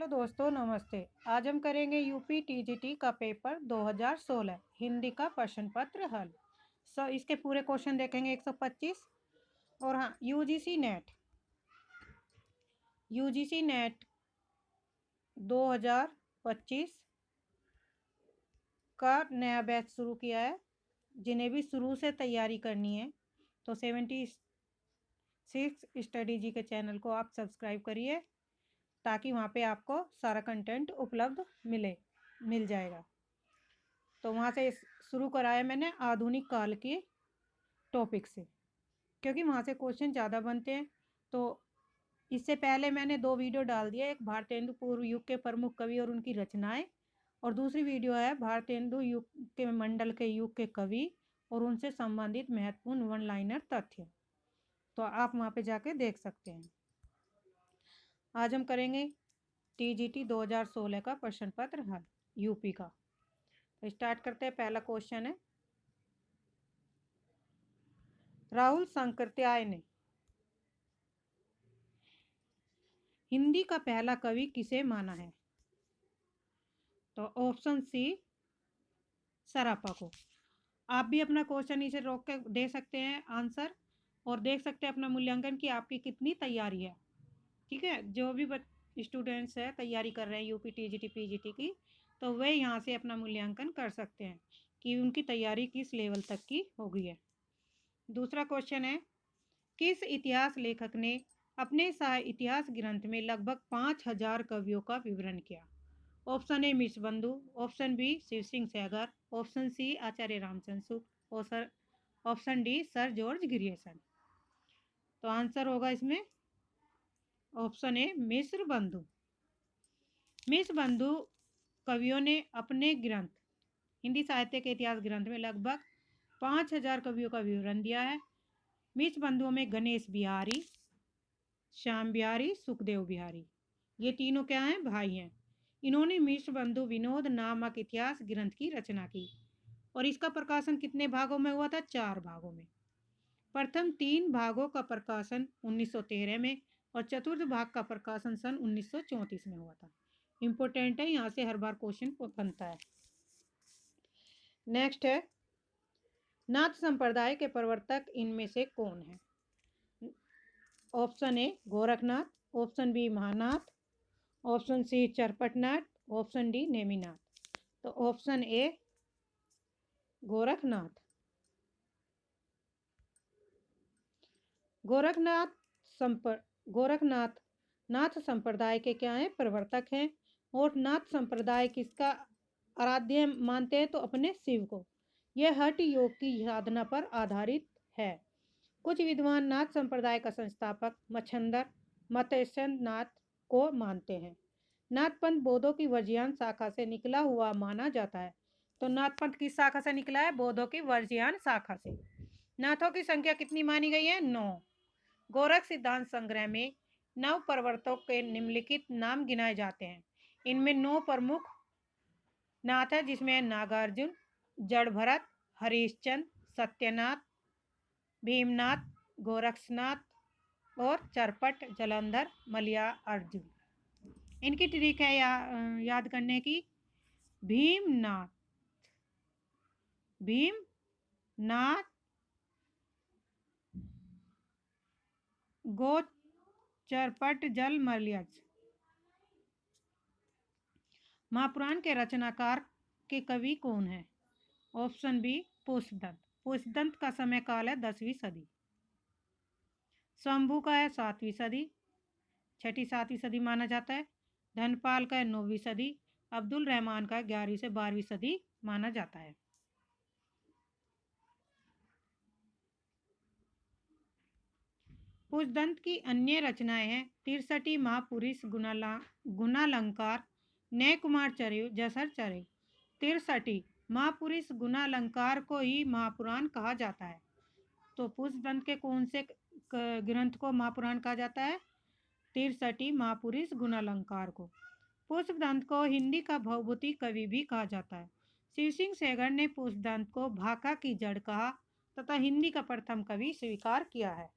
Hello दोस्तों, नमस्ते। आज हम करेंगे यूपी टीजीटी का पेपर 2016 हिंदी का प्रश्न पत्र हल। इसके पूरे क्वेश्चन देखेंगे 125। और हाँ, यूजीसी नेट 2025 का नया बैच शुरू किया है। जिन्हें भी शुरू से तैयारी करनी है तो 76 स्टडी जी के चैनल को आप सब्सक्राइब करिए, ताकि वहाँ पे आपको सारा कंटेंट उपलब्ध मिल जाएगा। तो वहाँ से शुरू कराया मैंने आधुनिक काल के टॉपिक से, क्योंकि वहाँ से क्वेश्चन ज़्यादा बनते हैं। तो इससे पहले मैंने 2 वीडियो डाल दिया, एक भारतेंदु पूर्व युग के प्रमुख कवि और उनकी रचनाएं, और दूसरी वीडियो है भारतेंदु युग के मंडल के युग के कवि और उनसे संबंधित महत्वपूर्ण वन लाइनर तथ्य। तो आप वहाँ पे जाके देख सकते हैं। आज हम करेंगे टीजीटी 2016 का प्रश्न पत्र हल यूपी का। तो स्टार्ट करते हैं। पहला क्वेश्चन है, राहुल सांकृत्याय ने हिंदी का पहला कवि किसे माना है? तो ऑप्शन सी, सरापा को। आप भी अपना क्वेश्चन नीचे रोक के दे सकते हैं आंसर, और देख सकते हैं अपना मूल्यांकन कि आपकी कितनी तैयारी है। ठीक है, जो भी स्टूडेंट्स है तैयारी कर रहे हैं यूपी टीजीटी पीजीटी की, तो वे यहाँ से अपना मूल्यांकन कर सकते हैं कि उनकी तैयारी किस लेवल तक की हो गई है। दूसरा क्वेश्चन है, किस इतिहास लेखक ने अपने इतिहास ग्रंथ में लगभग 5000 कवियों का विवरण किया? Option A Mishrabandhu, option B Shiv Singh Sengar, option C Acharya Ramchandra Shukla और option D sir George Grierson. तो आंसर होगा इसमें ऑप्शन ए मिस्र बंधु। मिस्र बंधु कवियों ने अपने ग्रंथ हिंदी साहित्य के इतिहास ग्रंथ में लगभग 5000 कवियों का विवरण दिया है। मिस्र बंधुओं में गणेश बिहारी, श्याम बिहारी, सुखदेव बिहारी, ये तीनों क्या हैं? भाई हैं। इन्होंने मिश्र बंधु विनोद नामक इतिहास ग्रंथ की रचना की, और इसका प्रकाशन कितने भागों में हुआ था? 4 भागों में। प्रथम 3 भागों का प्रकाशन 1913 में और चतुर्थ भाग का प्रकाशन सन 1934 में हुआ था। इंपॉर्टेंट है, यहाँ से हर बार क्वेश्चन बनता है। नेक्स्ट है, नाथ संप्रदाय के प्रवर्तक इनमें से कौन है? Option A Gorakhnath, option B Mahanath, option C Charpatnath, option D Neminath. तो ऑप्शन ए गोरखनाथ। गोरखनाथ नाथ संप्रदाय के क्या हैं? प्रवर्तक हैं। और नाथ संप्रदाय किसका आराध्य मानते हैं? तो अपने शिव को। यह हठ योग की साधना पर आधारित है। कुछ विद्वान नाथ संप्रदाय का संस्थापक मच्छंदर मत्स्येंद्र नाथ को मानते हैं। नाथ पंथ बौद्धों की वर्जियान शाखा से निकला हुआ माना जाता है। तो नाथ पंथ किस शाखा से निकला है? बौद्धों की वर्जियान शाखा से। नाथों की संख्या कितनी मानी गई है? 9। गोरख सिद्धांत संग्रह में 9 प्रवर्तकों के निम्नलिखित नाम गिनाए जाते हैं। इनमें 9 प्रमुख नाथ है, जिसमें नागार्जुन, जड़ भरत, हरिश्चंद्र, सत्यनाथ, भीमनाथ, गोरक्षनाथ और चरपट, जलंधर, मलिया अर्जुन। इनकी ट्रिक है याद करने की। भीमनाथ, भीमनाथ, गो, चरपट, जल, मलियज। महापुराण के रचनाकार के कवि कौन है? Option B Pushpadant. पुष्पदंत का समय काल है 10वीं सदी। शंभू का है 7वीं सदी, 6ठी 7वीं सदी माना जाता है। धनपाल का है 9वीं सदी। अब्दुल रहमान का 11वीं से 12वीं सदी माना जाता है। पुष्पदंत की अन्य रचनाएं हैं तिरसठी महापुरुष गुणालंकार, नय कुमार चरिव, जसर चरिव। तिरसठी महापुरुष गुणालंकार को ही महापुराण कहा जाता है। तो पुष्पदंत के कौन से ग्रंथ को महापुराण कहा जाता है? तिरसठी महापुरुष गुणालंकार को। पुष्पदंत को हिंदी का भवभूति कवि भी कहा जाता है। शिव सिंह सैगर ने पुष्पदंत को भाका की जड़ कहा तथा हिंदी का प्रथम कवि स्वीकार किया है।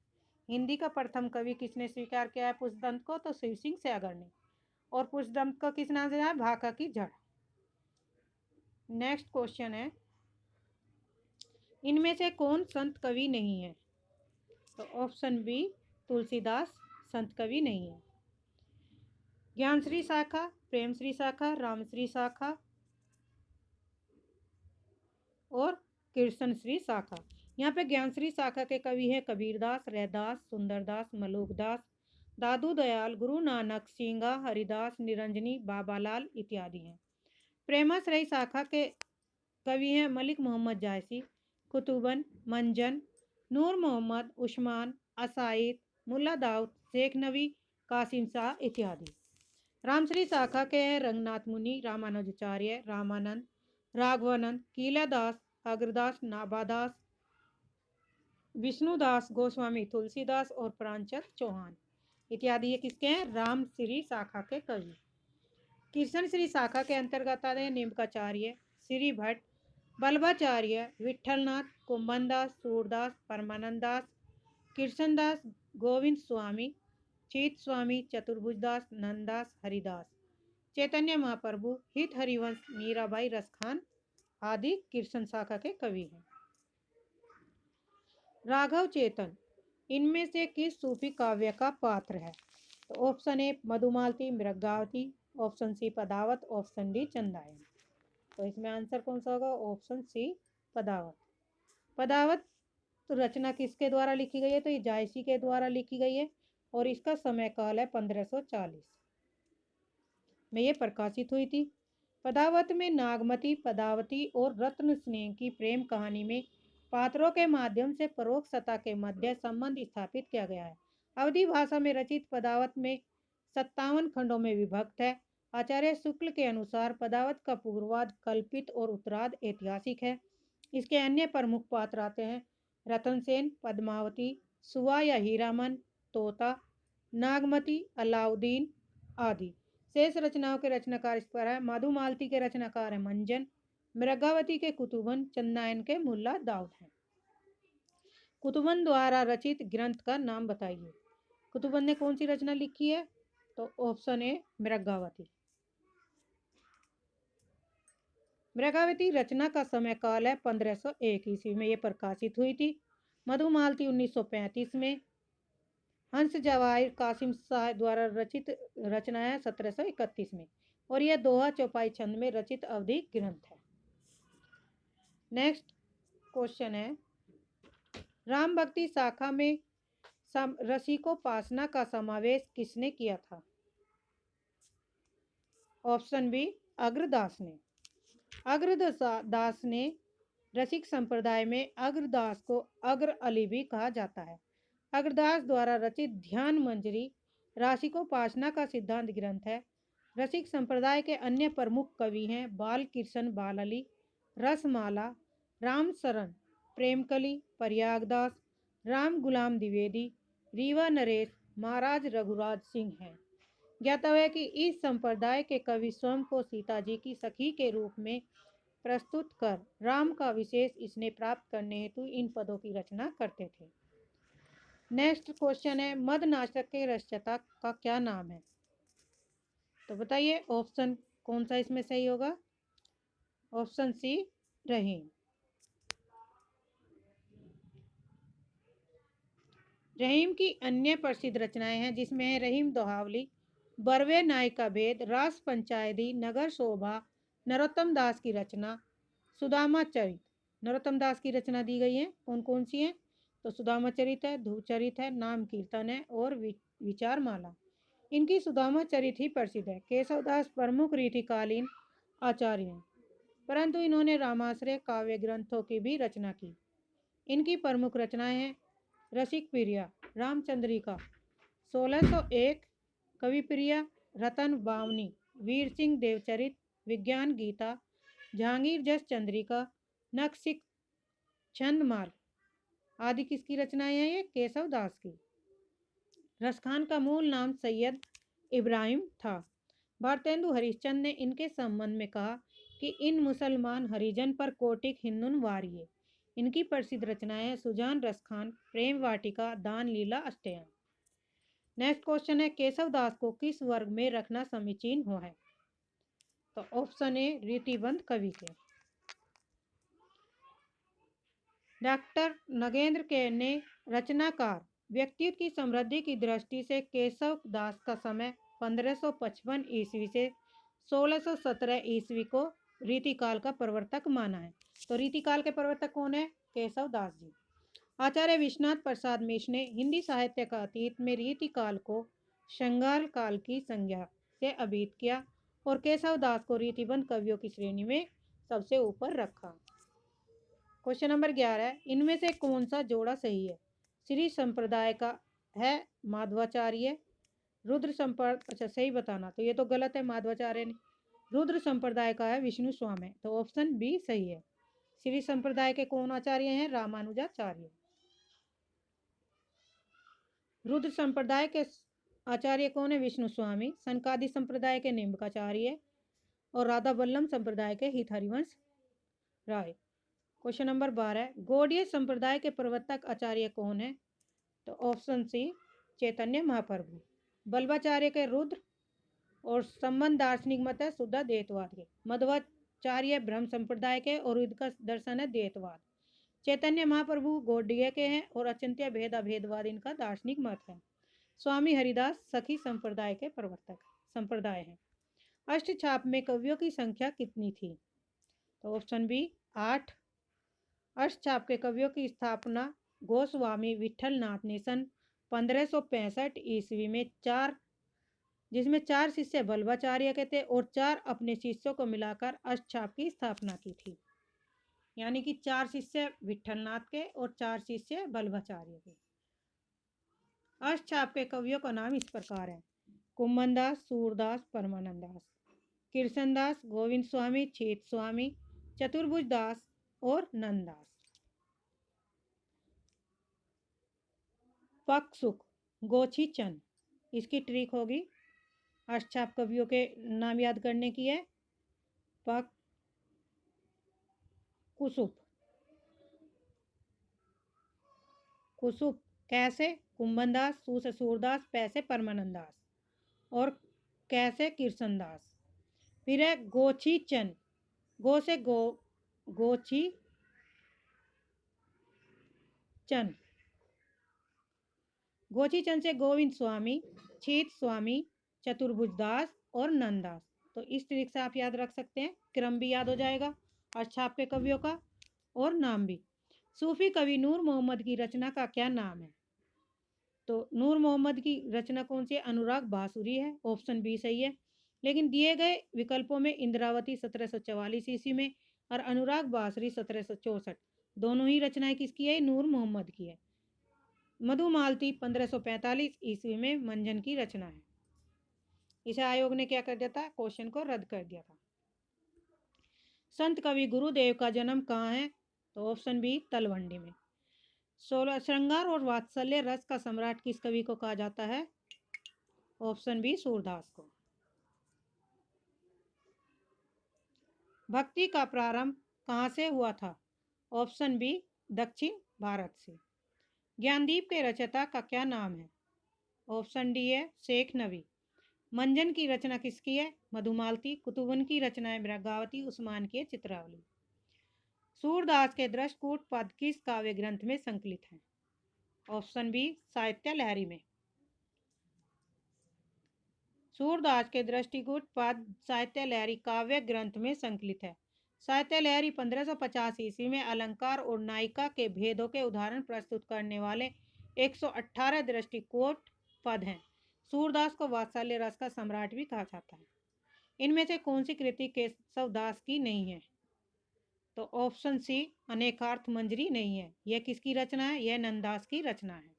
हिंदी का प्रथम कवि किसने स्वीकार किया है पुष्पदंत को? तो शिव सिंह सैगर ने। और पुष्पदंत को किस नाम से जाना? भाका की जड़। नेक्स्ट क्वेश्चन है, इनमें से कौन संत कवि नहीं है? तो ऑप्शन बी तुलसीदास संत कवि नहीं है। ज्ञानश्री शाखा, प्रेमश्री शाखा, रामश्री शाखा और कृष्णश्री शाखा। यहाँ पे ज्ञानश्री शाखा के कवि है कबीरदास, रैदास, सुंदरदास, मलूकदास, दादू दयाल, गुरु नानक, सिंगा, हरिदास, निरंजनी, बाबालाल इत्यादि हैं। प्रेमाश्रयी शाखा के कवि हैं मलिक मोहम्मद जायसी, कुतुबन, मंजन, नूर मोहम्मद, उस्मान, असाइद, मुल्ला दाऊद, शेख नबी, कासिम शाह इत्यादि। रामश्री शाखा के हैं रंगनाथ मुनि, रामानुजाचार्य, रामानंद, राघवानंद, कीलादास, अग्रदास, नाभादास, विष्णुदास गोस्वामी, तुलसीदास और प्राणचंद चौहान इत्यादि। ये किसके हैं? रामश्री शाखा के कवि। कृष्णश्री शाखा के अंतर्गत आते हैं निम्बाचार्य, श्री भट्ट, बल्लभाचार्य, विठलनाथ, कुंभनदास, सूरदास, परमानंद दास, कृष्णदास, गोविंद स्वामी, चीत स्वामी, चतुर्भुजदास, नंददास, हरिदास, चैतन्य महाप्रभु, हित हरिवंश, मीराबाई, रसखान आदि कृष्ण शाखा के कवि हैं। राघव चेतन इनमें से किस सूफी काव्य का पात्र है? तो option A Madhumalati, Mrigavati, option C Padmavat, option D Chandayan. तो इसमें आंसर कौन सा होगा? Option C पदावत। पदावत रचना किसके द्वारा लिखी गई है? तो ये जायसी के द्वारा लिखी गई है और इसका समय काल है 1540 में ये प्रकाशित हुई थी। पदावत में नागमती, पदावती और रत्न स्नेह की प्रेम कहानी में पात्रों के माध्यम से परोक्ष सत्ता के मध्य संबंध स्थापित किया गया है। अवधी भाषा में रचित पदावत में 57 खंडों में विभक्त है। आचार्य शुक्ल के अनुसार पदावत का पूर्वार्ध कल्पित और उत्तरार्ध ऐतिहासिक है। इसके अन्य प्रमुख पात्र आते हैं रतनसेन, पद्मावती, सुआ या हीरामन, तोता, नागमती, अलाउद्दीन आदि। शेष रचनाओं के रचनाकार इस पर है। मधुमालती के रचनाकार है मंजन, मृगावती के कुतुबन, चंदायन के मुल्ला दाऊद हैं। कुतुबन द्वारा रचित ग्रंथ का नाम बताइए। कुतुबन ने कौन सी रचना लिखी है? तो ऑप्शन ए मृगावती। मृगावती रचना का समय काल है 1501 ईस्वी में ये प्रकाशित हुई थी। मधुमालती 1935 में। हंस जवाहिर कासिम शाह द्वारा रचित रचना है 1731 में और यह दोहा चौपाई छंद में रचित अवधि ग्रंथ है। नेक्स्ट क्वेश्चन है, राम भक्ति शाखा में रसिकोपासना का समावेश किसने किया था? ऑप्शन बी अग्रदास ने। अग्रदास ने रसिक संप्रदाय में अग्रदास को अग्र अली भी कहा जाता है। अग्रदास द्वारा रचित ध्यान मंजरी रसिकोपासना का सिद्धांत ग्रंथ है। रसिक संप्रदाय के अन्य प्रमुख कवि हैं बाल कृष्ण बालली, रसमाला, राम शरण, प्रेमकली, प्रयागदास, राम गुलाम द्विवेदी, रीवा नरेश, महाराज रघुराज सिंह हैं। ज्ञातव्य है कि इस संप्रदाय के कवि स्वयं को सीता जी की सखी के रूप में प्रस्तुत कर राम का विशेष स्नेह प्राप्त करने हेतु इन पदों की रचना करते थे। नेक्स्ट क्वेश्चन है, मद नाशक के रचयिता का क्या नाम है? तो बताइए ऑप्शन कौन सा इसमें सही होगा? ऑप्शन सी रहीम। रहीम की अन्य प्रसिद्ध रचनाएं हैं जिसमें है रहीम दोहावली, बरवे नायिका भेद, रास पंचायती, नगर शोभा, नरोत्तम दास की रचना, सुदामा चरित। नरोत्तम दास की रचना दी गई है, कौन कौन सी है? तो सुदामा चरित है, ध्रुव चरित है, नाम कीर्तन है और विचार माला। इनकी सुदामा चरित ही प्रसिद्ध है। केशवदास प्रमुख रीतिकालीन आचार्य हैं, परंतु इन्होंने रामाश्रय काव्य ग्रंथों की भी रचना की। इनकी प्रमुख रचनाएं हैं रसिक प्रिया, रामचंद्रिका, 1601, कविप्रिया, रतन बावनी, वीर सिंह देवचरित, विज्ञान गीता, जहांगीर जस चंद्रिका, नक्सिक, छंद मार्ग आदि किसकी रचनाएं हैं? ये केशव दास की। रसखान का मूल नाम सैयद इब्राहिम था। भारतेंदु हरिश्चंद्र ने इनके संबंध में कहा कि इन मुसलमान हरिजन पर कोटिक हिंदुन वारिये। इनकी प्रसिद्ध रचनाएं सुजान रसखान, प्रेम वाटिका, दान लीला, अष्टयाम। नेक्स्ट क्वेश्चन है केशव दास को किस वर्ग में रखना समीचीन हो है? तो ऑप्शन ए रीतिबंध कवि के। डॉक्टर नगेंद्र के ने रचनाकार व्यक्तित्व की समृद्धि की दृष्टि से केशव दास का समय 1555 ईस्वी से 1617 ईस्वी को रीतिकाल का प्रवर्तक माना है। तो रीतिकाल के प्रवर्तक कौन है? केशव दास जी। आचार्य विश्वनाथ प्रसाद मिश्र ने हिंदी साहित्य का अतीत में रीतिकाल को श्रृंगार काल की संज्ञा से अभिहित किया और केशव दास को रीतिबंध कवियों की श्रेणी में सबसे ऊपर रखा। क्वेश्चन नंबर 11 है, इनमें से कौन सा जोड़ा सही है? श्री संप्रदाय का है माधवाचार्य, रुद्र संप्रदाय, अच्छा सही बताना, तो ये तो गलत है, माधवाचार्य ने। रुद्र संप्रदाय का है विष्णु स्वामी, तो ऑप्शन बी सही है। श्री संप्रदाय के कौन आचार्य हैं? रामानुजाचार्य। रुद्र संप्रदाय के आचार्य कौन है? विष्णु स्वामी। सनकादि संप्रदाय के निम्बकाचार्य और राधा वल्लभ संप्रदाय के हित हरिवंश राय। क्वेश्चन नंबर 12, गौड़ीय संप्रदाय के प्रवर्तक आचार्य कौन है? तो ऑप्शन सी चैतन्य महाप्रभु। बल्बाचार्य के रुद्र और संबंध दार्शनिक मत है शुद्ध द्वैतवाद के। मध्वाचार्य ब्रह्म संप्रदाय के और इनका दर्शन है द्वैतवाद। चैतन्य महाप्रभु गौड़ीय के हैं और अचिंत्य भेद अभेदवाद इनका दार्शनिक मत है। स्वामी हरिदास सखी संप्रदाय के प्रवर्तक संप्रदाय हैं। अष्टछाप में कवियों की संख्या कितनी थी? तो ऑप्शन बी 8। अष्टछाप के कवियों की स्थापना गोस्वामी विठलनाथ ने सन 1565 ईस्वी में जिसमें 4 शिष्य बल्बाचार्य के थे और 4 अपने शिष्यों को मिलाकर अष्टछाप की स्थापना की थी। यानी कि 4 शिष्य विठलनाथ के और 4 शिष्य बल्बाचार्य के। अष्टछाप के कवियों का नाम इस प्रकार है: कुम्भनदास, सूरदास, परमानंदास, कृष्णदास, गोविंद स्वामी, छेद स्वामी, चतुर्भुज दास और नंददास। पकसुख गोछी चंद, इसकी ट्रिक होगी अष्टछाप कवियों के नाम याद करने की है। पक कुसुप, कुसुप कैसे? कुंभनदास, सू से सूरदास, पै से परमानंदास और कैसे कृष्णदास। फिर है गोछी चंद, गो से गोछी चंद, गोछी चंद से गोविंद स्वामी, छेद स्वामी, चतुर्भुज दास और नंददास। तो इस तरीके से आप याद रख सकते हैं, क्रम भी याद हो जाएगा अष्टछाप के कवियों का और नाम भी। सूफी कवि नूर मोहम्मद की रचना का क्या नाम है? तो नूर मोहम्मद की रचना कौन सी है? अनुराग बांसुरी है, ऑप्शन बी सही है। लेकिन दिए गए विकल्पों में इंद्रावती 1744 ईस्वी में और अनुराग बांसुरी 1764, दोनों ही रचनाएं किसकी है? नूर मोहम्मद की है। मधुमालती 1545 ईस्वी में मंजन की रचना है। इसे आयोग ने क्या कर दिया था? क्वेश्चन को रद्द कर दिया था। संत कवि गुरुदेव का जन्म कहाँ है? तो ऑप्शन बी तलवंडी में। 16 श्रृंगार और वात्सल्य रस का सम्राट किस कवि को कहा जाता है? ऑप्शन बी सूरदास को। भक्ति का प्रारंभ कहाँ से हुआ था? ऑप्शन बी दक्षिण भारत से। ज्ञानदीप के रचयिता का क्या नाम है? ऑप्शन डी है शेख नबी। मंजन की रचना किसकी है? मधुमालती। कुतुबन की रचना है मृगावती। उस्मान की चित्रावली। सूरदास के दृष्टकूट पद किस काव्य ग्रंथ में संकलित हैं? ऑप्शन बी साहित्य लहरी में। सूरदास के दृष्टिकूट पद साहित्य लहरी काव्य ग्रंथ में संकलित है। साहित्य लहरी 1550 ईस्वी में अलंकार और नायिका के भेदों के उदाहरण प्रस्तुत करने वाले 118 दृष्टिकोट पद हैं। सूरदास को वात्सल्य रस का सम्राट भी कहा जाता है। इनमें से कौन सी कृति केशव दास की नहीं है? तो ऑप्शन सी अनेकार्थ मंजरी नहीं है। यह किसकी रचना है? यह नंददास की रचना है।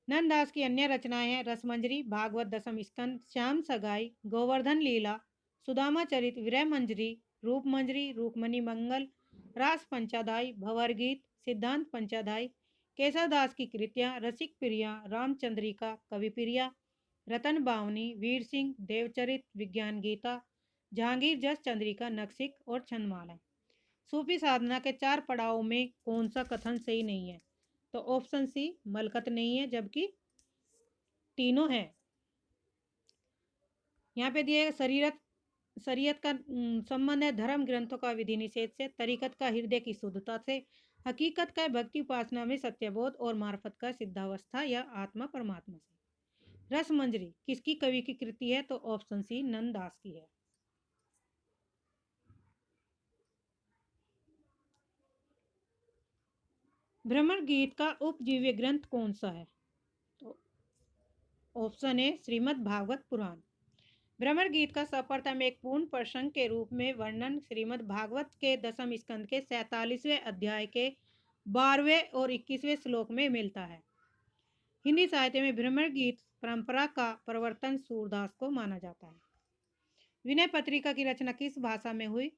नंददास की अन्य रचनाएं हैं रसमंजरी, भागवत दशम स्कंद, श्याम सगाई, गोवर्धन लीला, सुदामा चरित, विरह मंजरी, रूप मंजरी, रूपमणि मंगल, रास पंचाध्याय, भंवर गीत, सिद्धांत पंचाध्याय। केशव दास की कृतियां रसिक प्रिया, रामचंद्रिका, कवि प्रिया, रतन बावनी, वीर सिंह, देवचरित, विज्ञान गीता, जहांगीर जस चंद्रिका, नक्सिक और छंदमाला। सूफी साधना के 4 पड़ावों में कौन सा कथन सही नहीं है? तो ऑप्शन सी मलकत नहीं है, जबकि तीनों है। यहाँ पे दिए शरीयत का संबंध है धर्म ग्रंथों का विधि निषेध से, तरीकत का हृदय की शुद्धता से, हकीकत का भक्ति उपासना में सत्यबोध और मार्फत का सिद्धावस्था या आत्मा परमात्मा से। रस मंजरी किसकी कवि की कृति है? तो ऑप्शन सी नंददास की है। भ्रमर गीत का उपजीव्य ग्रंथ कौन सा है? तो ऑप्शन ए श्रीमद् भागवत पुराण। भ्रमर गीत का सर्वप्रथम एक पूर्ण प्रसंग के रूप में वर्णन श्रीमद् भागवत के 10वें स्कंद के 47वें अध्याय के 12वें और 21वें श्लोक में मिलता है। हिंदी साहित्य में भ्रमर गीत परंपरा का प्रवर्तन सूरदास को माना जाता है। विनय पत्रिका की रचना किस भाषा में हुई?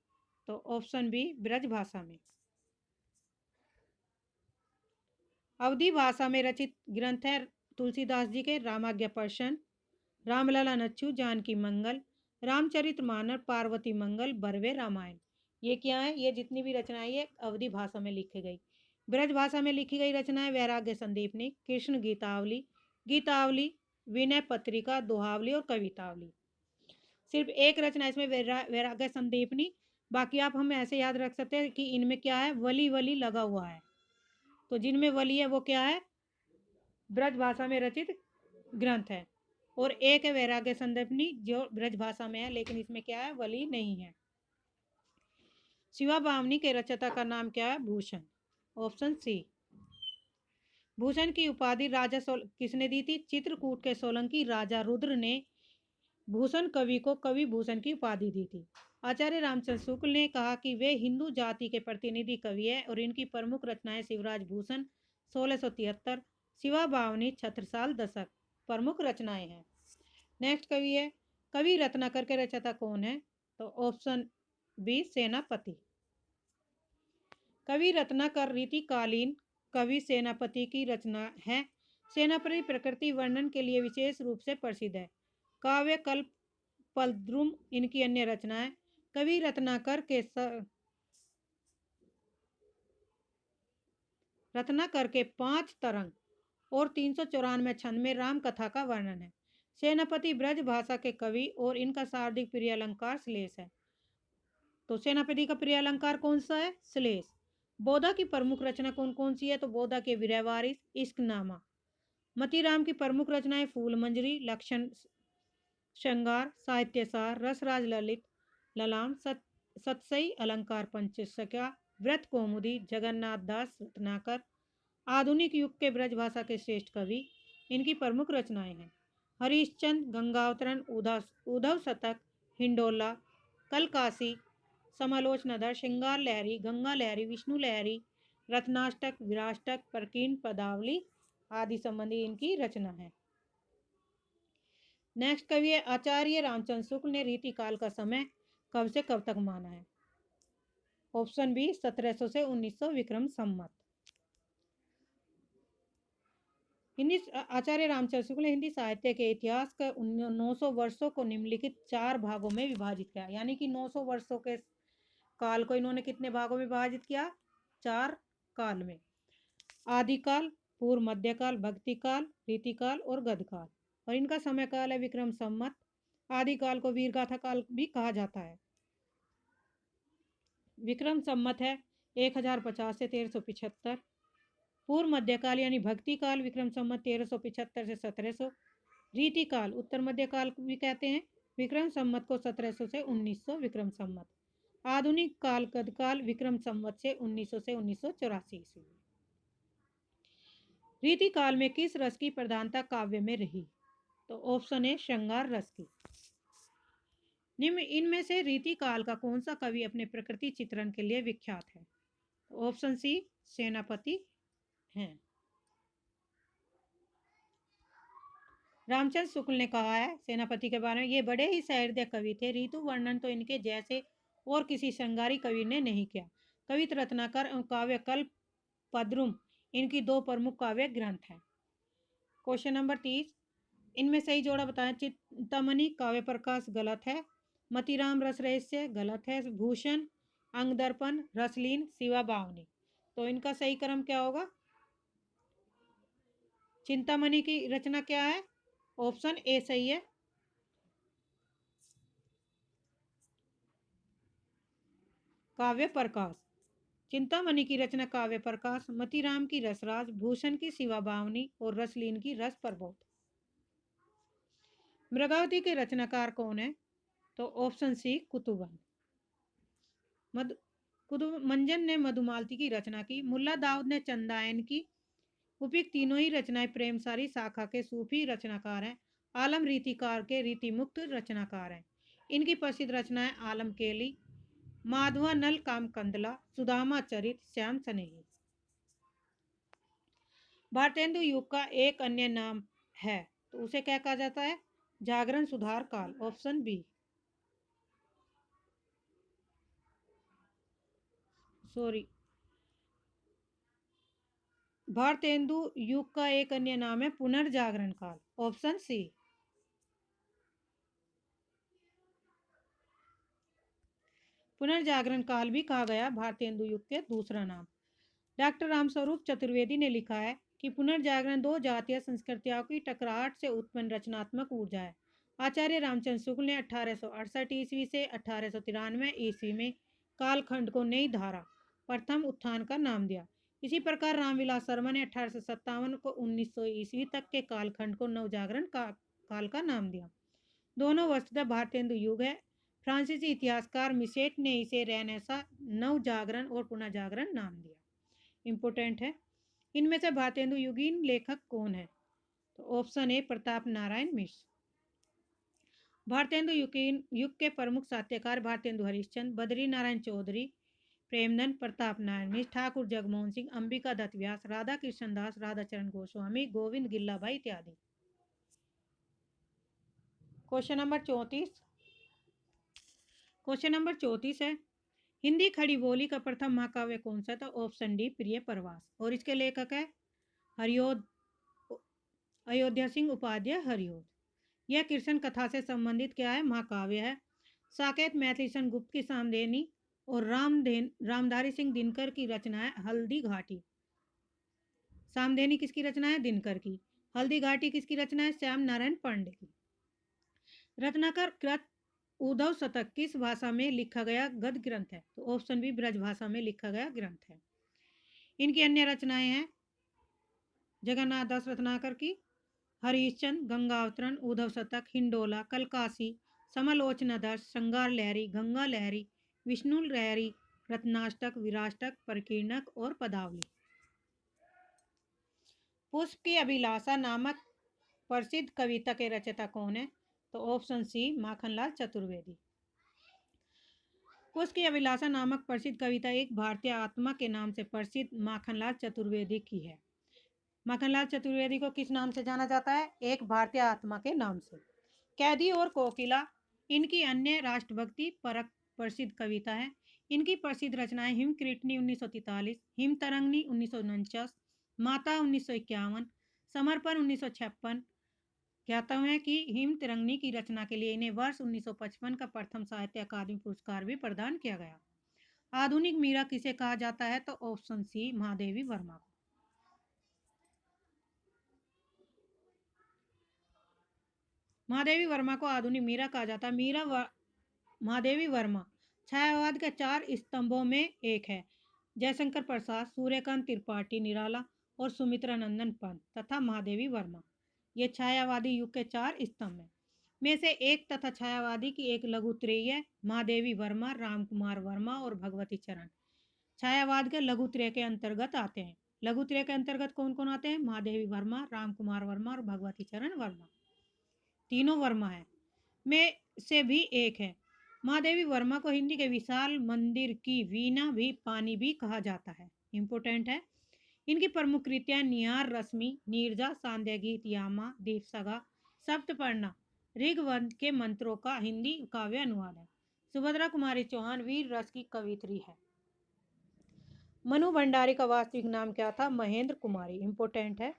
तो ऑप्शन बी ब्रज भाषा में। अवधी भाषा में रचित ग्रंथ है तुलसीदास जी के रामाज्ञापर्शन, रामलला नच्चू, जानकी मंगल, रामचरितमानस, पार्वती मंगल, बरवे रामायण। ये क्या है? ये जितनी भी रचनाएं है अवधी भाषा में लिखी गई। ब्रज भाषा में लिखी गई रचनाएं वैराग्य संदीपनी, कृष्ण गीतावली, गीतावली, विनय पत्रिका, दोहावली और कवितावली। सिर्फ एक रचना इसमें वैराग्य संदीपनी। बाकी आप हम ऐसे याद रख सकते हैं कि इनमें क्या है, वली वली लगा हुआ है। तो जिनमें वली है वो क्या है? ब्रज भाषा में रचित ग्रंथ है। और एक है वैराग्य संदीपनी जो ब्रज भाषा में है लेकिन इसमें क्या है, वली नहीं है। शिवा बामनी के रचयिता का नाम क्या है? भूषण। Option C. भूषण की उपाधि राजा किसने दी थी? चित्रकूट के सोलंकी राजा रुद्र ने भूषण कवि को कवि भूषण की उपाधि दी थी। आचार्य रामचंद्र शुक्ल ने कहा कि वे हिंदू जाति के प्रतिनिधि कवि है और इनकी प्रमुख रचनाएं शिवराज भूषण 1673, शिवा बावनी, छत्रसाल दशक प्रमुख रचनाएं हैं। नेक्स्ट कवि है कवि रत्नाकर के रचयिता कौन है? तो ऑप्शन बी सेनापति। कवि रत्नाकर रीतिकालीन कवि सेनापति की रचना है। सेनापति प्रकृति वर्णन के लिए विशेष रूप से प्रसिद्ध है। काव्य कल्प पलद्रुम इनकी अन्य रचना है। कवि रत्नाकर के 5 तरंग और 394 छंद में राम कथा का वर्णन है। सेनापति ब्रज भाषा के कवि और इनका शाब्दिक प्रिय अलंकार श्लेष है। तो सेनापति का प्रिय अलंकार कौन सा है? श्लेष। बोधा की प्रमुख रचना कौन कौन सी है? तो बोधा के वीरवारिस, इश्कनामा। मतीराम की प्रमुख रचनाएं फूल मंजरी, लक्षण श्रृंगार, साहित्यसार, रसराज ललित ललाम, सतसई अलंकार पंचशक्या, व्रत कौमुदी, जगन्नाथ दास रत्नाकर आधुनिक युग के ब्रज भाषा के श्रेष्ठ कवि। इनकी प्रमुख रचनाएं हैं हरिश्चंद्र, गंगावतरण, उद्धव शतक, हिंडोला, कलकासी, समालोचनाधर, श्रृंगार लहरी, गंगा लहरी, विष्णु लहरी, रत्नाष्टक, विराष्टक, प्रकीर्ण पदावली आदि संबंधी इनकी रचना है। नेक्स्ट कवि है आचार्य रामचंद्र शुक्ल ने रीतिकाल का समय कब से कब तक माना है? ऑप्शन बी 1700 से 1900 विक्रम संवत। हिंदी आचार्य रामचंद्र शुक्ल ने हिंदी साहित्य के इतिहास का 900 वर्षों को निम्नलिखित 4 भागों में विभाजित किया। यानी कि 900 वर्षों के काल को इन्होंने कितने भागों में विभाजित किया? 4 काल में। आदिकाल, पूर्व मध्यकाल, भक्तिकाल, रीतिकाल और गदकाल। और इनका समय काल है विक्रम संवत। आदिकाल को वीरगाथा काल भी कहा जाता है। विक्रम संवत है 1050 से 1375। पूर्व मध्यकाल यानी भक्ति काल विक्रम संवत 1375 से 1700। रीतिकाल उत्तर मध्यकाल भी कहते हैं, विक्रम संवत को 1700 से 1900 विक्रम संवत। आधुनिक काल गदकाल विक्रम संवत से 1900 से 1984 ईस्वी। रीतिकाल में किस रस की प्रधानता काव्य में रही? तो ऑप्शन ए श्रृंगार रस की। निम्न इनमें से रीतिकाल का कौन सा कवि अपने प्रकृति चित्रण के लिए विख्यात है? तो ऑप्शन सी सेनापति हैं। रामचंद्र शुक्ल ने कहा है सेनापति के बारे में, ये बड़े ही सहृदय कवि थे। ऋतु वर्णन तो इनके जैसे और किसी श्रृंगारी कवि ने नहीं किया। कवित रत्नाकर और काव्य कल्प पद्रुम इनकी 2 प्रमुख काव्य ग्रंथ हैं। क्वेश्चन नंबर 30, इनमें सही जोड़ा बताएं। चिंतामणि काव्य प्रकाश गलत है। मतीराम रस रहस्य गलत है। भूषण, अंगदर्पण, रसलीन, शिवा बावनी। तो इनका सही क्रम क्या होगा? चिंतामणि की रचना क्या है? ऑप्शन ए सही है। काव्य प्रकाश। चिंतामणि की रचना काव्य प्रकाश, मतीराम की रसराज, भूषण की शिवा बावनी और रसलीन की रस प्रबोध। मृगावती के रचनाकार कौन है? तो ऑप्शन सी कुतुबन। मधु कुतुब मंजन ने मधुमालती की रचना की, मुल्ला दाऊद ने चंदायन की। उपयुक्त तीनों ही रचनाएं प्रेमसारी शाखा के सूफी रचनाकार हैं। आलम रीतिकार के रीतिमुक्त रचनाकार हैं। इनकी प्रसिद्ध रचनाएं आलम केली, माधवा नल काम कंदला, सुदामा चरित, श्याम सनेही। भारतेंदु युग का एक अन्य नाम है, तो उसे क्या कहा जाता है? जागरण सुधार काल। Option B. सॉरी, भारतेंदु युग का एक अन्य नाम है पुनर्जागरण काल। Option C. पुनर्जागरण काल भी कहा गया भारतेंदु युग के दूसरा नाम। डॉक्टर रामस्वरूप चतुर्वेदी ने लिखा है कि पुनर्जागरण दो जातीय संस्कृतियों की टकराहट से उत्पन्न रचनात्मक ऊर्जा है। आचार्य रामचंद्र शुक्ल ने 1868 ईस्वी से 1893 ईस्वी में कालखंड को नई धारा प्रथम उत्थान का नाम दिया। इसी प्रकार रामविलास शर्मा ने 1857 को 1900 ईस्वी तक के कालखंड को नवजागरण काल का नाम दिया। दोनों वस्तुतः भारतेंदु युग है। फ्रांसीसी इतिहासकार मिशेट ने इसे रेनेसा, नवजागरण और पुनर्जागरण नाम दिया। इंपोर्टेंट है। इनमें से भारतेंदु युगीन लेखक कौन है? तो ऑप्शन ए प्रताप नारायण मिश्र। भारतेंदु युग के प्रमुख साहित्यकार भारतेंदु हरिश्चंद्र, बद्री नारायण चौधरी, प्रेमनंद, प्रताप नारायण मिश्र, ठाकुर जगमोहन सिंह, अंबिका दत्त व्यास, राधा कृष्ण दास, राधाचरण गोस्वामी, गोविंद गिल्लाबाई इत्यादि। Question number 34। क्वेश्चन नंबर 34 है, हिंदी खड़ी बोली का प्रथम महाकाव्य कौन सा? तो ऑप्शन डी प्रिय प्रवास। और इसके लेखक है हरियोध अयोध्या सिंह उपाध्याय हरियोध। यह कृष्ण कथा से संबंधित क्या है? महाकाव्य है। साकेत मैथिली सन गुप्त की सामदेनी और रामधारी सिंह दिनकर की रचना है हल्दी घाटी। सामदेनी किसकी रचना है? दिनकर की। हल्दी घाटी किसकी रचना है? श्याम नारायण पांडे की। रत्नाकर कृत उद्धव शतक किस भाषा में लिखा गया गद्य ग्रंथ है? तो ऑप्शन बी ब्रज भाषा में लिखा गया ग्रंथ है। इनकी अन्य रचनाएं हैं जगन्नाथ दास रत्नाकर की हरिश्चंद्र, गंगावतरण, उद्धव शतक, हिंडोला, कलकासी, समालोचनादर्श, श्रृंगार लहरी, गंगा लहरी, विष्णु लहरी, रत्नाष्टक, विराष्टक, परिकीर्णक और पदावली। पुष्प की अभिलाषा नामक प्रसिद्ध कविता के रचयिता कौन है? तो ऑप्शन सी माखनलाल चतुर्वेदी। पुष्प की अभिलाषा नामक प्रसिद्ध कविता एक भारतीय आत्मा के नाम से प्रसिद्ध माखनलाल चतुर्वेदी की है। माखनलाल चतुर्वेदी को किस नाम से जाना जाता है? एक भारतीय आत्मा के नाम से। कैदी और कोकिला इनकी अन्य राष्ट्रभक्ति परक प्रसिद्ध कविता है। इनकी प्रसिद्ध रचनाएं हिम कृष्णी 1943, हिम तरंगनी 1949, माता 1951, समर्पण 1956। कहता है कि हिम तिरंगनी की रचना के लिए इन्हें वर्ष 1955 का प्रथम साहित्य अकादमी पुरस्कार भी प्रदान किया गया। आधुनिक मीरा किसे कहा जाता है? तो ऑप्शन सी महादेवी वर्मा को। महादेवी वर्मा को आधुनिक मीरा कहा जाता है। महादेवी वर्मा छायावाद के 4 स्तंभों में एक है। जयशंकर प्रसाद, सूर्यकांत त्रिपाठी निराला और सुमित्रा नंदन पंत तथा महादेवी वर्मा, ये छायावादी युग के 4 स्तंभ हैं। में से एक तथा छायावादी की एक लघु त्रयी है, महादेवी वर्मा, रामकुमार वर्मा और भगवती चरण। छायावाद के लघु त्रय के अंतर्गत आते हैं। लघु त्रय के अंतर्गत कौन कौन आते हैं? महादेवी वर्मा, रामकुमार वर्मा और भगवती चरण वर्मा। तीनों वर्मा है में से भी एक है। महादेवी वर्मा को हिंदी के विशाल मंदिर की वीणा भी पानी भी कहा जाता है। इंपोर्टेंट है। इनकी प्रमुख कृतियां निहार रश्मि, नीरजा, सांध्य गीत, यामा, दीपसगा, सप्तपर्णा ऋग्वेद के मंत्रों का हिंदी काव्य अनुवाद है। सुभद्रा कुमारी चौहान वीर रस की कवित्री है। मनु भंडारी का वास्तविक नाम क्या था? महेंद्र कुमारी। इंपोर्टेंट है।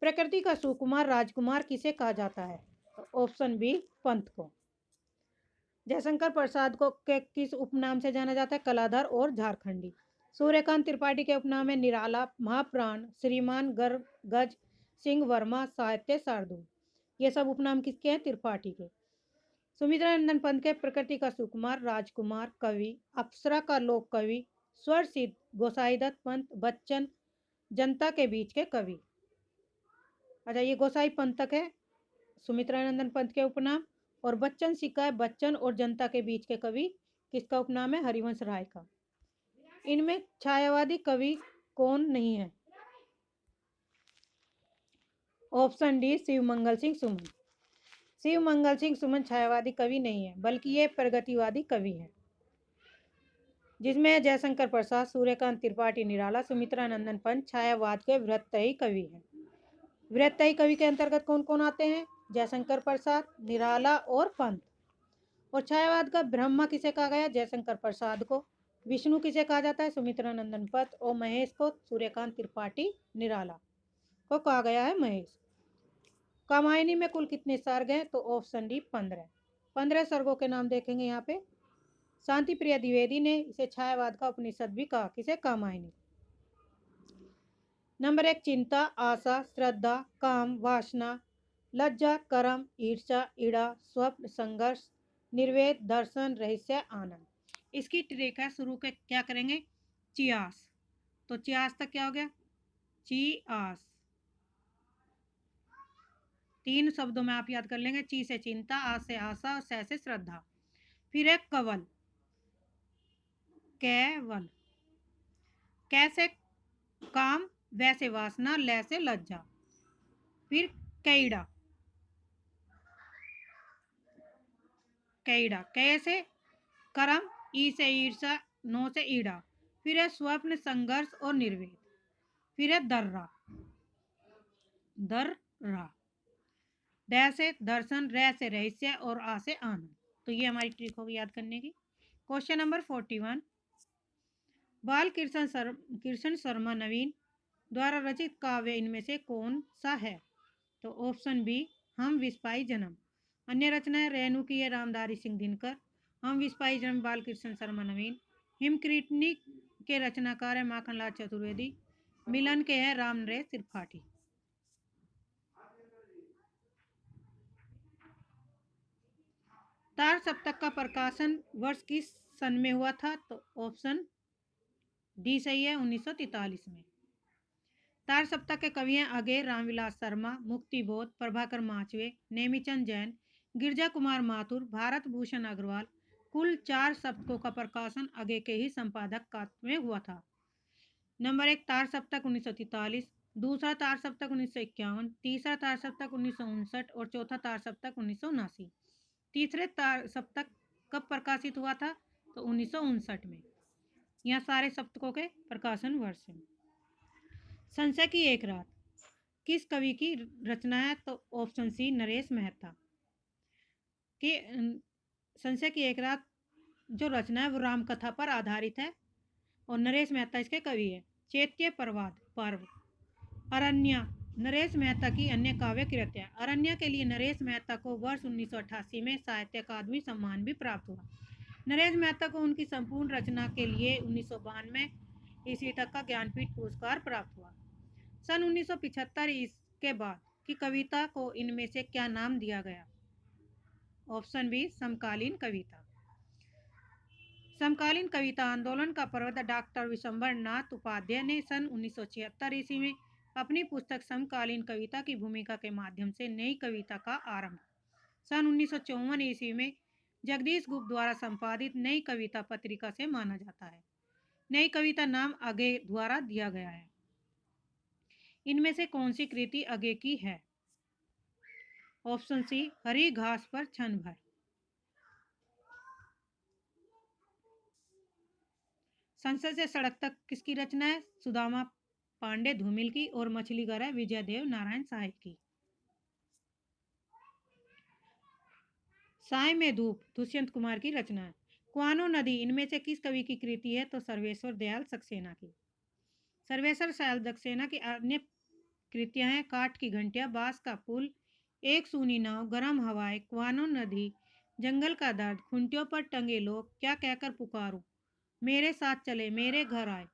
प्रकृति का सुकुमार राजकुमार किसे कहा जाता है? ऑप्शन बी पंत को। जयशंकर प्रसाद को किस उपनाम से जाना जाता है? कलाधर और झारखंडी। सूर्यकांत त्रिपाठी के उपनाम है निराला, महाप्राण, श्रीमान, गज, सिंह वर्मा, साहित्य शार्दूल। ये सब उपनाम किसके हैं? त्रिपाठी के। सुमित्रानंदन पंत के प्रकृति का सुकुमार, राजकुमार, कवि, अप्सरा का लोक कवि, स्वर सिद्ध, गोसाईदत्त पंत, बच्चन, जनता के बीच के कवि। अच्छा, ये गोसाई पंत तक है सुमित्रानंदन पंत के उपनाम, और बच्चन सिक्का है बच्चन और जनता के बीच के कवि किसका उपनाम है? हरिवंश राय का। इनमें छायावादी कवि कौन नहीं है? Option D Shivmangal Singh Suman. शिवमंगल सिंह सुमन छायावादी कवि नहीं है, बल्कि ये प्रगतिवादी कवि है, जिसमें जयशंकर प्रसाद, सूर्यकांत त्रिपाठी निराला, सुमित्रानंदन पंत छायावाद के वृत्तही कवि हैं। वृत्तही कवि के अंतर्गत कौन कौन आते हैं? जयशंकर प्रसाद, निराला और पंत। और छायावाद का ब्रह्मा किसे कहा गया? जयशंकर प्रसाद को। विष्णु किसे कहा जाता है? सुमित्रानंदन पंत। और महेश को सूर्यकांत त्रिपाठी निराला को कहा गया है महेश। कामायनी में कुल कितने सर्ग हैं? तो ऑप्शन डी 15। 15 सर्गों के नाम देखेंगे यहाँ पे। शांति प्रिया द्विवेदी ने इसे छायावाद का उपनिषद भी कहा। किसे? कामायनी। नंबर 1, चिंता, आशा, श्रद्धा, काम, वासना, लज्जा, कर्म, ईर्ष्या, ईड़ा, स्वप्न, संघर्ष, निर्वेद, दर्शन, रहस्य, आनंद। इसकी ट्रिक है, शुरू के क्या करेंगे? चियास। तो चियास तक क्या हो गया? चियास। 3 शब्दों में आप याद कर लेंगे। ची से चिंता, आ से आशा और से श्रद्धा। फिर है कवल, केवल, कैसे काम, वैसे वासना, ले से लज्जा। फिर कैड़ा, कैड़ा, कैसे कर्म, ई से ईर्षा, नो से ईड़ा। फिर है स्वप्न, संघर्ष और निर्वेद। फिर है दर्रा, दर्रा, द से दर्शन, र से रहस्य और आ से आनंद। तो ये हमारी ट्रिक होगी याद करने की। क्वेश्चन नंबर 41, बाल कृष्ण शर्मा नवीन द्वारा रचित काव्य इनमें से कौन सा है? तो ऑप्शन बी, हम विस्पाई जन्म। अन्य रचनाएं रेणु की है रामधारी सिंह दिनकर, हम विस्पाई जन्म बाल कृष्ण शर्मा नवीन। हिमकृतनी के रचनाकार है माखनलाल चतुर्वेदी, मिलन के है राम नरेश त्रिपाठी। तार सप्तक का प्रकाशन वर्ष किस सन में हुआ था? तो ऑप्शन डी सही है, 1943 में। तार सप्तक के कवि हैं अगे रामविलास शर्मा, मुक्तिबोध, प्रभाकर माचवे, नेमीचंद जैन, गिरजा कुमार माथुर, भारत भूषण अग्रवाल। कुल 4 सप्तकों का प्रकाशन अगे के ही संपादक काव्य में हुआ था। नंबर 1, तार सप्तक 1943, दूसरा तार सप्तक 1951, तीसरा तार सप्तक 1959 और चौथा तार सप्तक 1979। तीसरे तार सप्तक कब प्रकाशित हुआ था? तो 1959 में। यहाँ सारे सप्तकों के प्रकाशन वर्ष हैं। संशय की एक रात किस कवि की रचना है? तो ऑप्शन सी, नरेश मेहता के। संशय की एक रात जो रचना है वो राम कथा पर आधारित है और नरेश मेहता इसके कवि है। चैत्य प्रवाद पर्व, अरण्या नरेश मेहता की अन्य काव्य कृतियां। अरण्या के लिए नरेश मेहता को वर्ष 1988 में साहित्य अकादमी सम्मान भी प्राप्त हुआ। नरेश मेहता को उनकी संपूर्ण रचना के लिए 1992 ईस्वी तक का ज्ञानपीठ पुरस्कार प्राप्त हुआ। सन 1975 के बाद की कविता को इनमें से क्या नाम दिया गया? ऑप्शन बी, समकालीन कविता। समकालीन कविता आंदोलन का प्रवर्तक डॉक्टर विशंबर नाथ उपाध्याय ने सन 1976 ईस्वी में अपनी पुस्तक समकालीन कविता की भूमिका के माध्यम से नई कविता का आरंभ सन 1954 ईस्वी में जगदीश गुप्त द्वारा संपादित नई कविता पत्रिका से माना जाता है। नई कविता नाम अगे द्वारा दिया गया है। इनमें से कौन सी कृति अगे की है? ऑप्शन सी, हरी घास पर क्षण भर। संसद से सड़क तक किसकी रचना है? सुदामा पांडे धूमिल की। और मछली घर है विजय देव नारायण साहिब की। साय में धूप दुष्यंत कुमार की रचना है। कुआनो नदी इनमें से किस कवि की कृति है? तो सर्वेश्वर दयाल सक्सेना की। सर्वेश्वर दयाल सक्सेना की अन्य कृतियां हैं काठ की घंटियां, बांस का पुल, एक सूनी नाव, गर्म हवाएं, कुआनो नदी, जंगल का दर्द, खुंटियों पर टंगे लोग, क्या कहकर पुकारूं, मेरे साथ चले, मेरे घर आए,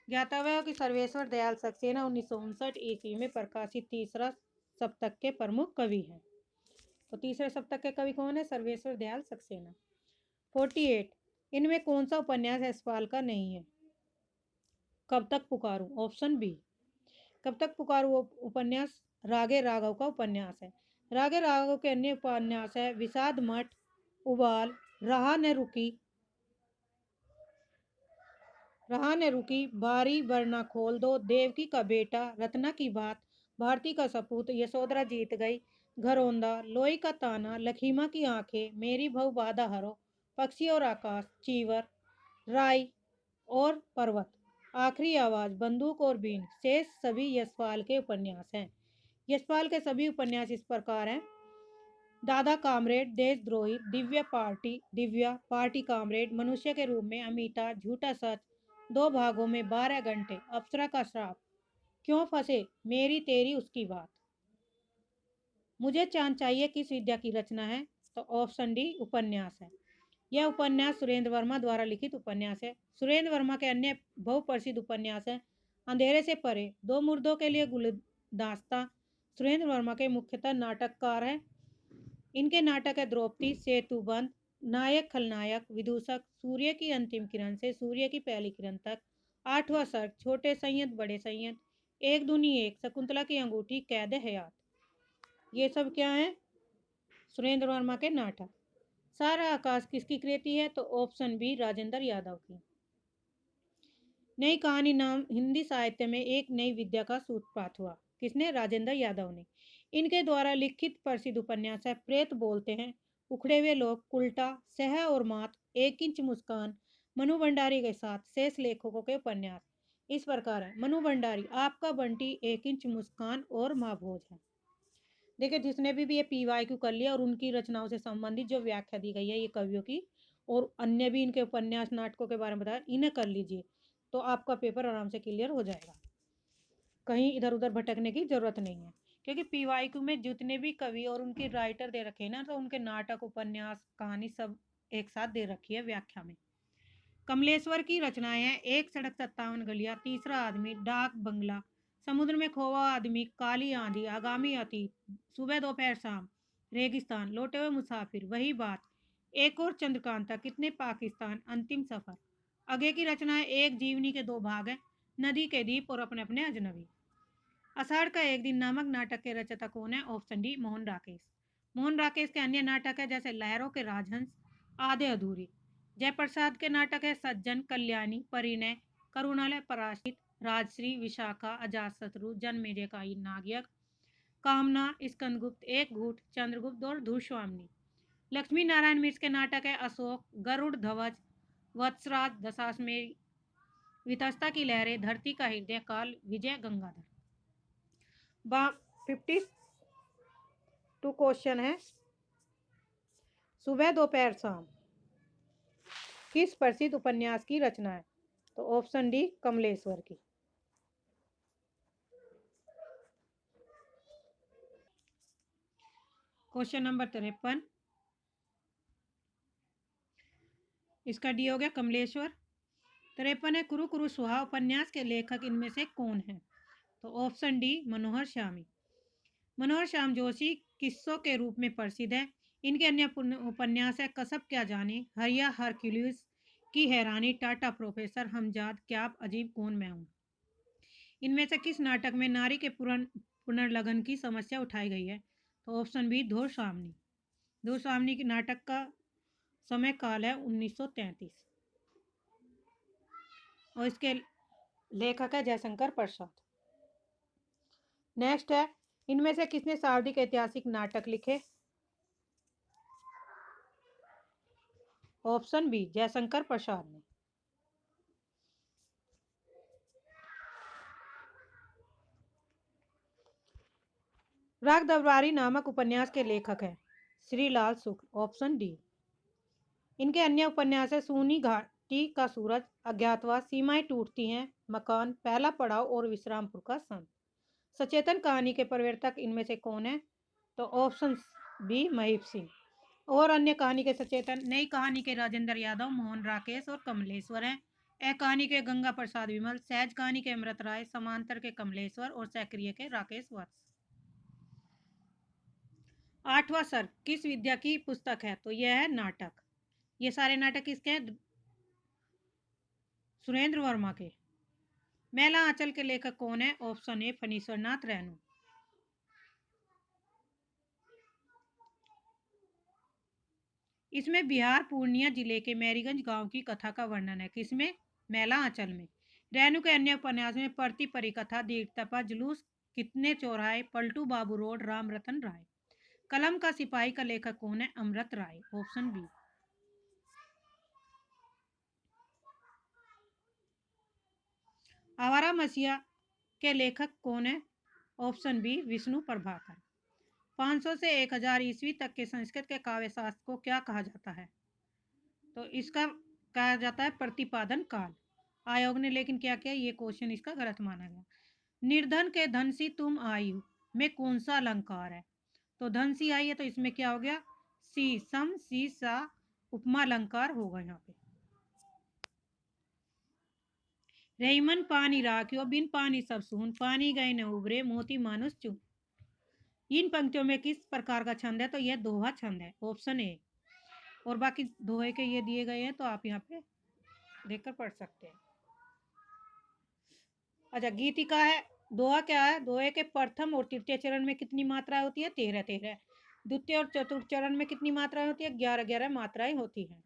ज्ञातव्य है कि सर्वेश्वर दयाल सक्सेना 1959 ईस्वी में प्रकाशित तीसरा सप्तक के प्रमुख कवि हैं। तो तीसरे सप्तक के कवि कौन है? सर्वेश्वर दयाल सक्सेना। 48 इनमें कौन सा उपन्यास यशपाल का नहीं है? कब तक पुकारूं, ऑप्शन बी। कब तक पुकारूं उपन्यास रागे राघव का उपन्यास है। रागे राघव के अन्य उपन्यास है विषाद मठ, उबाल, रहा ने रुकी, बारी वरना खोल दो, देवकी का बेटा, रत्ना की बात, भारती का सपूत, यशोधरा जीत गई, घरौंदा, लोई का ताना, लखीमा की आंखें, मेरी बहु बाधा हरो, पक्षी और आकाश, चीवर, राय और पर्वत, आखिरी आवाज, बंदूक और बीन, शेष सभी यशपाल के उपन्यास हैं। यशपाल के सभी उपन्यास इस प्रकार हैं। दादा कामरेड, देशद्रोही, दिव्या पार्टी कामरेड, मनुष्य के रूप में, अमीता, झूठा सच, 2 भागों में, 12 घंटे, अप्सरा का श्राप, क्यों फंसे, मेरी तेरी उसकी बात, मुझे चांद चाहिए किस विद्या की रचना है? तो ऑप्शन डी उपन्यास है। यह उपन्यास सुरेंद्र वर्मा द्वारा लिखित उपन्यास है। सुरेंद्र वर्मा के अन्य बहुप्रसिद्ध उपन्यास हैं अंधेरे से परे, 2 मुर्दों के लिए गुलदस्ता। सुरेंद्र वर्मा के मुख्यतः नाटककार हैं। इनके नाटक है द्रौपदी, सेतुबंध, नायक खलनायक, विदूषक, सूर्य की अंतिम किरण से सूर्य की पहली किरण तक, 8वां सर्ग, छोटे संयंत्र बड़े संयंत्र, एक दूनी एक, शकुंतला की अंगूठी, कैद हयात। ये सब क्या है? सुरेंद्र वर्मा के नाटक। सारा आकाश किसकी कृति है? तो ऑप्शन बी राजेंद्र यादव की। नई कहानी नाम हिंदी साहित्य में एक नई विद्या का सूत्रपात हुआ। किसने? राजेंद्र यादव ने। इनके द्वारा लिखित प्रसिद्ध उपन्यास है प्रेत बोलते हैं, उखड़े हुए लोग, उल्टा, सह और मात, 1 इंच मुस्कान, मनु भंडारी के साथ शेष लेखकों के उपन्यास इस प्रकार है। मनु भंडारी, आपका बंटी, 1 इंच मुस्कान और माँ भोज है। देखिए जिसने भी ये PYQ कर लिया और उनकी रचनाओं से संबंधित जो व्याख्या दी गई है ये कवियों की और अन्य भी इनके उपन्यास नाटकों के बारे में बताया, इन्हें कर लीजिए तो आपका पेपर आराम से क्लियर हो जाएगा। कहीं इधर उधर भटकने की जरूरत नहीं है, क्योंकि PYQ में जितने भी कवि और उनके राइटर दे रखे हैं ना, तो उनके नाटक, उपन्यास, कहानी सब एक साथ दे रखी है व्याख्या में। कमलेश्वर की रचनाएं हैं 1 सड़क 57 गलियां, तीसरा आदमी, डाक बंगला, समुद्र में खोवा आदमी, काली आंधी, आगामी अतीत, सुबह दोपहर शाम, रेगिस्तान, लौटे हुए मुसाफिर, वही बात, एक और चंद्रकांता, कितने पाकिस्तान, अंतिम सफर। आगे की रचनाएं एक जीवनी के 2 भाग हैं, नदी के दीप और अपने अपने अजनबी। आषाढ़ का एक दिन नामक नाटक के रचयिता कौन है? Option D Mohan Rakesh. मोहन राकेश के अन्य नाटक है जैसे लहरों के राजहंस, आधे अधूरी। जयप्रसाद के नाटक है सज्जन, कल्याणी, परिणय, करुणालय, पराश्रित, राजश्री, विशाखा, अजातशत्रु, जन्मेजय का नागयज्ञ, कामना, स्कंदगुप्त, एक घूट, चंद्रगुप्त और धूर्स्वामिनी। लक्ष्मी नारायण मिश्र के नाटक है अशोक, गरुड़ ध्वज, वत्सराज, दशाश्वमेध, वितस्ता की लहरें, धरती का हृदय, काल, विजय, गंगाधर। 52 क्वेश्चन है। सुबह दोपहर शाम किस प्रसिद्ध उपन्यास की रचना है? तो ऑप्शन डी कमलेश्वर की। क्वेश्चन नंबर 53, इसका डी हो गया कमलेश्वर। 53 है कुरु कुरु सुहा उपन्यास के लेखक इनमें से कौन है? तो ऑप्शन डी मनोहर श्यामी। मनोहर श्याम जोशी किस्सों के रूप में प्रसिद्ध है। इनके अन्य उपन्यास है कसब क्या जाने, हरिया हरक्यूलिस की हैरानी, टाटा प्रोफेसर, हमजाद, क्या आप अजीब, कौन मैं हूँ। इनमें से किस नाटक में नारी के पुनर्लगन की समस्या उठाई गई है? तो ऑप्शन बी धूर्स्वामिनी। धूर्स्वामिनी के नाटक का समय काल है 1933 और इसके लेखक है जयशंकर प्रसाद। नेक्स्ट है इनमें से किसने शाब्दिक ऐतिहासिक नाटक लिखे? ऑप्शन बी जयशंकर प्रसाद ने। राग दरबारी नामक उपन्यास के लेखक हैं श्रीलाल शुक्ल। Option D. इनके अन्य उपन्यास है सूनी घाटी का सूरज, अज्ञातवास, सीमाएं टूटती हैं, मकान, पहला पड़ाव और विश्रामपुर का संत। सचेतन कहानी के प्रवर्तक इनमें से कौन है? तो ऑप्शन बी महीप सिंह। और अन्य कहानी के सचेतन नई कहानी के राजेंद्र यादव, मोहन राकेश और कमलेश्वर हैं। ए कहानी के गंगा प्रसाद विमल, सहज कहानी के अमृत राय, समांतर के कमलेश्वर और सक्रिय के राकेश वत्स। 8वां सर्ग किस विद्या की पुस्तक है? तो यह है नाटक। ये सारे नाटक किसके हैं? सुरेंद्र वर्मा के। मैला आंचल के लेखक कौन है? ऑप्शन ए फणीश्वर नाथ रेणु। इसमें बिहार पूर्णिया जिले के मैरीगंज गांव की कथा का वर्णन है। किसमें? मैला आंचल में। रेणु के अन्य उपन्यास में प्रति परिकथा, दीर्घतपा, जुलूस, कितने चौराहे, पलटू बाबू रोड, राम रतन राय। कलम का सिपाही का लेखक कौन है? अमृत राय। Option B. आवारा मसीहा के लेखक कौन है? Option B Vishnu Prabhakar. 500 से 1000 ईस्वी तक के संस्कृत के काव्य शास्त्र को क्या कहा जाता है? तो इसका कहा जाता है प्रतिपादन काल। आयोग ने लेकिन क्या किया? ये क्वेश्चन इसका गलत माना गया। निर्धन के धन सी तुम आयु में कौन सा अलंकार है? तो धन सी आई है, तो इसमें क्या हो गया? सी सम सी सा उपमा अलंकार होगा यहाँ पे। रहीमन पानी राख्यो बिन पानी सब सून, पानी गए न उबरे मोती मानुस चुन। इन पंक्तियों में किस प्रकार का छंद है? तो यह दोहा छंद है। ऑप्शन ए। और बाकी दोहे के ये दिए गए हैं, तो आप यहाँ पे देखकर पढ़ सकते हैं। अच्छा, गीतिका है। दोहा क्या है? दोहे के प्रथम और तृतीय चरण में कितनी मात्राएं होती है? 13 13। द्वितीय और चतुर्थ चरण में कितनी मात्राएं होती है? 11 11 मात्राएं होती हैं।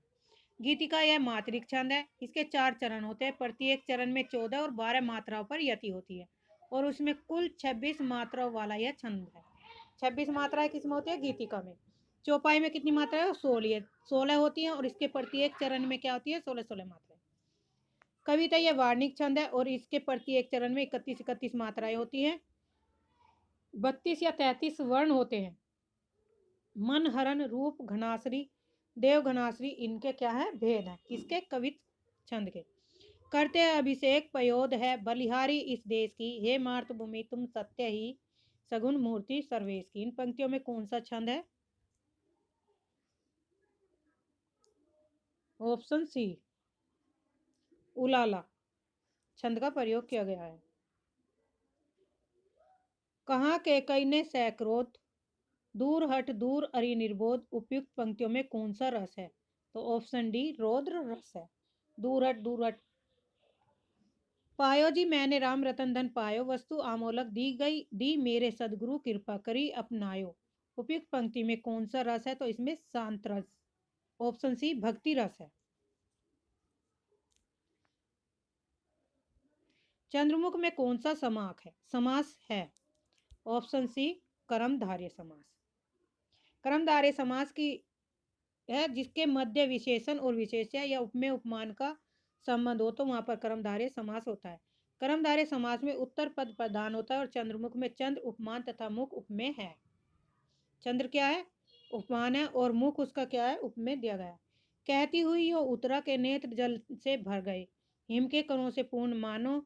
गीतिका यह मात्रिक छंद है। इसके 4 चरण होते हैं। प्रत्येक चरण में 14 और 12 मात्राओं पर यति होती है और उसमें कुल 26 मात्राओं वाला यह छंद है। 26 मात्राएं किसमें होती है? गीतिका में। चौपाई में कितनी मात्राएं? 16 होती हैं और इसके प्रत्येक चरण में क्या होती है? 16 16 मात्राएं। कविता यह वार्णिक छंद है और इसके प्रत्येक चरण में 31 31 मात्राएं होती हैं। 32 या 33 वर्ण होते हैं। मन, हरण, रूप, घनाश्री, देव घनाश्री, इनके क्या है? भेद है। किसके? कवित छंद के। करते हैं अभिषेक पयोद है बलिहारी इस देश की, हे मातृभूमि तुम सत्य ही सगुन मूर्ति सर्वेश की। इन पंक्तियों में कौन सा छंद है? ऑप्शन सी उलाला छंद का प्रयोग किया गया है। कहाँ के कई ने सैक्रोध, दूर हट दूर अरि निर्बोध। उपयुक्त पंक्तियों में कौन सा रस है? तो ऑप्शन डी रौद्र रस है। दूर हट पायो जी मैंने राम रतन धन पायो, वस्तु आमोलक दी गई दी मेरे सदगुरु कृपा करी अपनायो। उपयुक्त पंक्ति में कौन सा रस है? तो इसमें शांत रस। ऑप्शन सी भक्ति रस है। चंद्रमुख में कौन सा समास है? ऑप्शन सी कर्मधारय समास। कर्मधारय समास की है जिसके मध्य विशेषण और विशेष्य या उपमेय उपमान का संबंध हो, तो वहां पर कर्मधारय समास होता है। कर्मधारय समास में उत्तर पद प्रधान होता है और चंद्रमुख में चंद्र उपमान तथा मुख उपमेय है। चंद्र क्या है? उपमान है और मुख उसका क्या है? उपमेय दिया गया है। कहती हुई यो उत्तरा के नेत्र जल से भर गए, हिम के कणों से पूर्ण मानो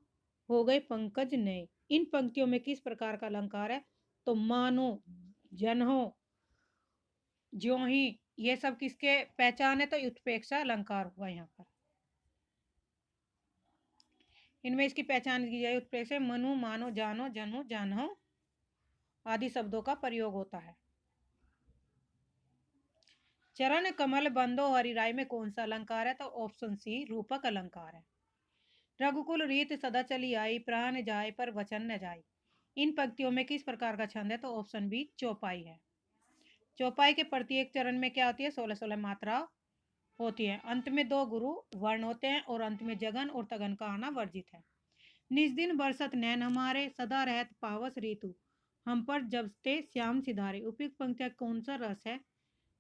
हो गए पंकज नए। इन पंक्तियों में किस प्रकार का अलंकार है? तो मानो, जनहो, ज्यों ही, ये सब किसके पहचान है? तो उत्प्रेक्षा अलंकार हुआ यहाँ पर। इनमें इसकी पहचान की जाए उत्प्रेक्षा मनु मानो जानो जनो जानो आदि शब्दों का प्रयोग होता है। चरण कमल बंदो हरिराय में कौन सा अलंकार है? तो ऑप्शन सी रूपक अलंकार है। रघुकुल रीत सदा चली आई, प्राण जाए पर वचन न जाए। इन पंक्तियों में किस प्रकार का छंद है? तो ऑप्शन बी चौपाई है। चौपाई के प्रत्येक चरण में क्या होती है? 16 16 मात्रा होती है। अंत में 2 गुरु वर्ण होते हैं और अंत में जगन और तगन का आना वर्जित है। निज दिन बरसत नैन हमारे, सदा रहत पावस ऋतु, हम पर जबते श्याम सिधारे। उपयुक्त पंक्तियां कौन सा रस है?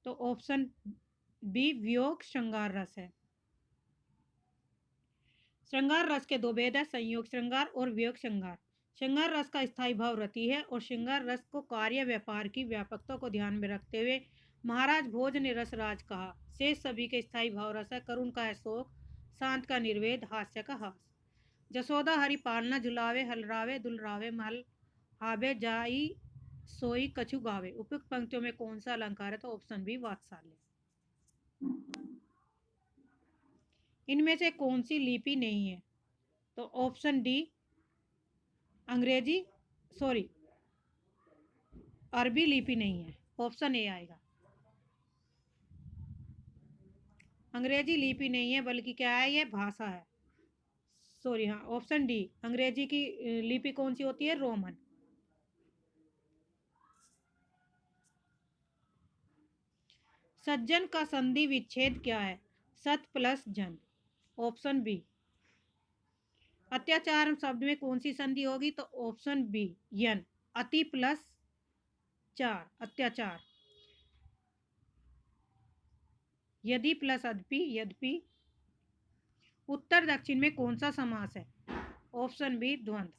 तो ऑप्शन बी वियोग श्रृंगार रस है। श्रृंगार रस के 2 भेद है, संयोग श्रृंगार और वियोग श्रृंगार। श्रृंगार रस का स्थायी भाव रति है और श्रृंगार रस को कार्य व्यापार की व्यापकता को ध्यान में रखते हुए महाराज भोज ने रसराज कहा। शेष सभी के स्थायी भाव रस है, करुण का है शोक, शांत का निर्वेद, हास्य का हास। जसोदा हरि पालना झुलावे, हलरावे दुलरावे महल हावे जाई सोई कछु गावे। उपयुक्त पंक्तियों में कौन सा अलंकार है? तो ऑप्शन बी वात्सल्य। इनमें से कौन सी लिपि नहीं है? तो ऑप्शन डी अंग्रेजी, सॉरी, अरबी लिपि नहीं है, ऑप्शन ए आएगा। अंग्रेजी लिपि नहीं है, बल्कि क्या है, ये भाषा है। सॉरी, हाँ, ऑप्शन डी अंग्रेजी की लिपि कौन सी होती है? रोमन। सज्जन का संधि विच्छेद क्या है? सत प्लस जन, ऑप्शन बी। अत्याचार शब्द में कौन सी संधि होगी? तो ऑप्शन बी यन, अति प्लस चार, अत्याचार। यदि प्लस अदपि, यद्यपि। उत्तर दक्षिण में कौन सा समास है? ऑप्शन बी द्वंद्व।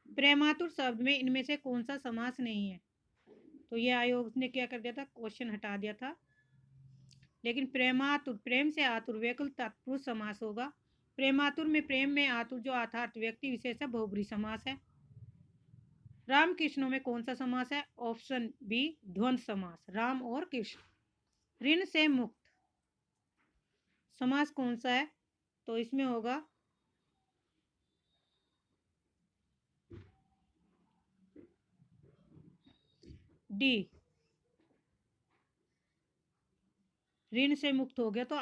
प्रेमातुर शब्द में इनमें से कौन सा समास नहीं है? तो ये आयोग ने क्या कर दिया था, क्वेश्चन हटा दिया था। लेकिन प्रेमातुर, प्रेम से आतुर वैकल्पिक तत्पुरुष समास होगा। प्रेमातुर में प्रेम में आतुर जो अर्थात व्यक्ति विशेष है, बहुब्रीहि समास है। राम कृष्णों में कौन सा समास है? ऑप्शन बी द्वंद्व समास, राम और कृष्ण। ऋण से मुक्त समास कौन सा है? तो इसमें होगा डी, ऋण से मुक्त हो गया तो